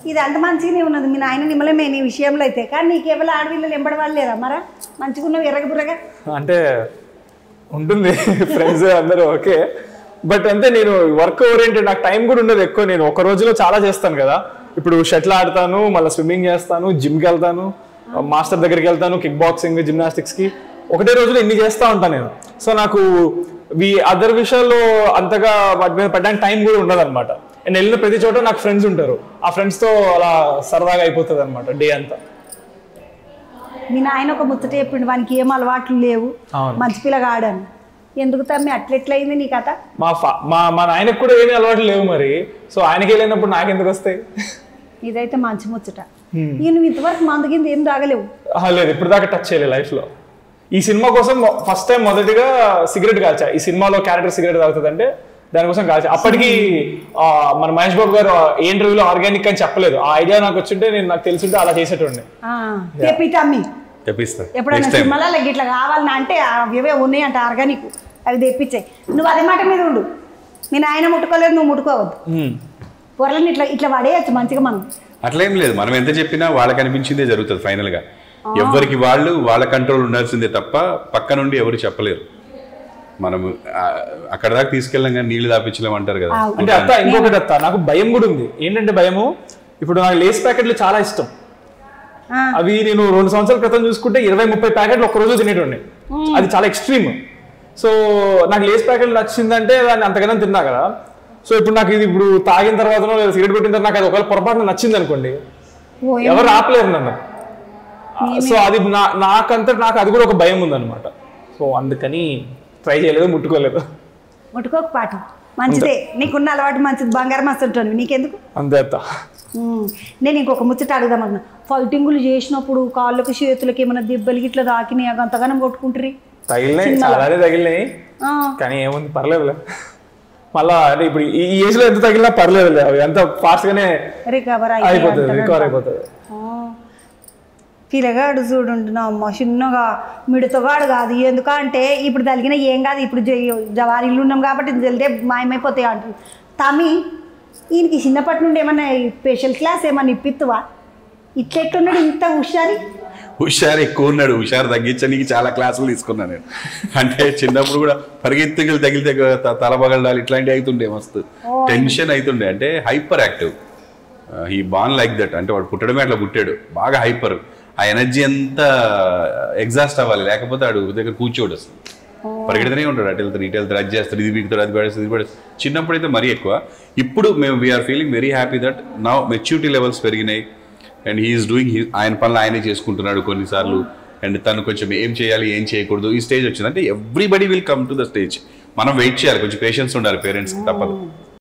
ఇది అంత మంచిగానే ఉన్నది మీ నాయన నిమ్మలమే నీ విషయంలో అయితే. కానీ నీకేవో ఆడపిల్లలు ఎంబడవాళ్ళు లేరా మరా? మంచిగా ఉన్నవి ఎర్రగబుర్రగా అంటే ఉంటుంది ఫ్రెండ్స్ అందరూ ఓకే. బట్ అంతే నేను వర్క్ ఓరియంటెడ్, నాకు టైం కూడా ఉండదు ఎక్కువ. నేను ఒక రోజులో చాలా చేస్తాను కదా. ఇప్పుడు షటిల్ ఆడతాను, మళ్ళీ స్విమ్మింగ్ చేస్తాను, జిమ్కి వెళ్తాను, మాస్టర్ దగ్గరికి వెళ్తాను, కిక్ బాక్సింగ్, జిమ్నాస్టిక్స్కి. ఒకటే రోజులో ఇన్ని చేస్తూ ఉంటాను నేను. సో నాకు అదర్ విషయాల్లో అంతగా వాటి మీద పెట్టడానికి టైం కూడా ఉండదు అనమాట. నేను వెళ్ళిన ప్రతి చోట నాకు ఫ్రెండ్స్ ఉంటారు, ఆ ఫ్రెండ్స్తో అలా సరదాగా అయిపోతుంది అనమాట డే అంతా. మీ నాయన ఒక ముచ్చట చెప్పిండు, వానికి ఏం అలవాట్లు లేవు, మంచి పిల్లగా ఆడాను. ఎందుకు తమ్మి అట్లెట్లయింది నీ కథ? మా నాయనకు కూడా ఏమీ అలవాట్లు లేవు మరి. సో ఆయనకి వెళ్ళినప్పుడు నాకు ఎందుకు వస్తాయి? ఇదైతే మంచి ముచ్చట. నువ్వు ఇంతవరకు మందుకింద ఏం తాగలేవు? లేదు, ఇప్పుడు దాకా టచ్ చేయలేదు లైఫ్లో. ఈ సినిమా కోసం ఫస్ట్ టైం మొదటిగా సిగరెట్ కాల్చా. ఈ సినిమాలో క్యారెక్టర్ సిగరెట్ తాగుతుందంటే దానికోసం కాల్చా. అప్పటికి మన మహేష్ బాబు గారు ఏ ఇంటర్వ్యూలో ఆర్గానిక్ అని చెప్పలేదు. ఆ ఐడియా నాకు వచ్చింటే నాకు తెలిసింటే అలా చేసేటండి. ఎప్పుడైనా సినిమాలో ఇట్లా కావాలని అంటే అవే ఉన్నాయంట ఆర్గానిక్, అవి తెప్పించాయి. నువ్వు అదే మాట మీద ఉండు. మీ నాయన ముట్టుకోలేదు, నువ్వు ముట్టుకోవద్దు. పొరలని ఇట్లా ఇట్లా పడేయచ్చు మంచిగా. మనం అట్లేం లేదు, మనం ఎంత చెప్పినా వాళ్ళకి అనిపించిందే జరుగుతుంది ఫైనల్ గా. ఎవరికి వాళ్ళు వాళ్ళ కంట్రోల్ ఉండాల్సిందే తప్ప పక్క నుండి ఎవరు చెప్పలేరు. మనం అక్కడ దాకా తీసుకెళ్ళాం కానీ నీళ్లు దాపించలేం అంటారు కదా. అంటే అత్త ఇంకొకటి అత్త, నాకు భయం కూడా ఉంది. ఏంటంటే భయము, ఇప్పుడు నాకు లేస్ ప్యాకెట్లు చాలా ఇష్టం. అవి నేను 2 సంవత్సరాల క్రితం చూసుకుంటే 20-30 ప్యాకెట్లు ఒక్క రోజు తినేటోండి. అది చాలా ఎక్స్ట్రీమ్. సో నాకు లేస్ ప్యాకెట్లు నచ్చిందంటే దాన్ని అంతకన్నా తిన్నా కదా. సో ఇప్పుడు నాకు ఇది ఇప్పుడు తాగిన తర్వాత లేదా సిగరెట్ పెట్టిన తర్వాత నాకు అది ఒకవేళ పొరపాటున నచ్చింది అనుకోండి, ఎవరు ఆపలేరు నన్ను. సో అది నాకు అది కూడా ఒక భయం ఉందన్నమాట. సో అందుకని ట్రై చేయలేదు, ముట్టుకోలేదు. ముట్టుకోకపాటు మంచిదే, నీకున్న అలవాటు మంచిది. బంగారం మస్తు ఉంటుంది, నీకెందుకు? అంతే అత్త. నేను ఇంకొక ముచ్చట అడుగుదామన్నా. ఫైటింగులు చేసినప్పుడు కాళ్ళకి చేతులకి ఏమైనా దెబ్బలు ఇట్లా తాకినాయి, అంతగానం కొట్టుకుంటారు? తగిలినాయి, చాలానే తగిలినాయి. కానీ ఏముంది, పర్లేదులే. మళ్ళా అంటే ఇప్పుడు ఈ ఏజ్ లో ఎంత తగిలినా పర్లేదులే, అవి ఎంత ఫాస్ట్ గానే రికవర్ అయిపోతుంది. పిల్లగాడు చూడుంటున్నా అమ్మ, చిన్నగా మిడతగాడు కాదు. ఎందుకంటే ఇప్పుడు తగిలిన ఏం కాదు, ఇప్పుడు జవారీలు ఉన్నాం కాబట్టి జల్దే మాయమైపోతాయి అంటుంది. తమ్మి ఈయనకి చిన్నప్పటి నుండి ఏమన్నా స్పెషల్ క్లాస్ ఏమన్నా ఇప్పిత్తువా? ఇట్లెట్టున్నాడు ఇంత హుషారు ఎక్కువ ఉన్నాడు. హుషారు తగ్గించడానికి చాలా క్లాసులు తీసుకున్నాను నేను. అంటే చిన్నప్పుడు కూడా పరిగెత్తుకులు తగిలితే తల పగలడాలు ఇట్లాంటివి అవుతుండే, మస్తు టెన్షన్ అవుతుండే. అంటే hyper active, he born like that. అంటే వాడు పుట్టడమే అట్లా పుట్టాడు, బాగా హైపర్. ఆ ఎనర్జీ అంతా ఎగ్జాస్ట్ అవ్వాలి, లేకపోతే వాడు దగ్గర కూర్చోడు అసలు. పరిగెడుతూనే ఉంటాడు, అటు వెళ్తాడు ఇటు వెళ్తాడు, అది చేస్తాడు, ఇది పీకుతాడు, అది పడేస్తాడు, ఇది పడేస్తాడు. చిన్నప్పుడు అయితే మరీ ఎక్కువ. ఇప్పుడు మేము we are feeling very happy that now maturity levels పెరిగినాయి అండ్ హీఈస్ డూయింగ్ ఆయన పనులు ఆయనే చేసుకుంటున్నాడు కొన్నిసార్లు. అండ్ తను కొంచెం ఏం చేయాలి ఏం చేయకూడదు ఈ స్టేజ్ వచ్చింది. అంటే everybody will come to the stage. మనం వెయిట్ చేయాలి, కొంచెం పేషెన్స్ ఉండాలి పేరెంట్స్కి, తప్పదు.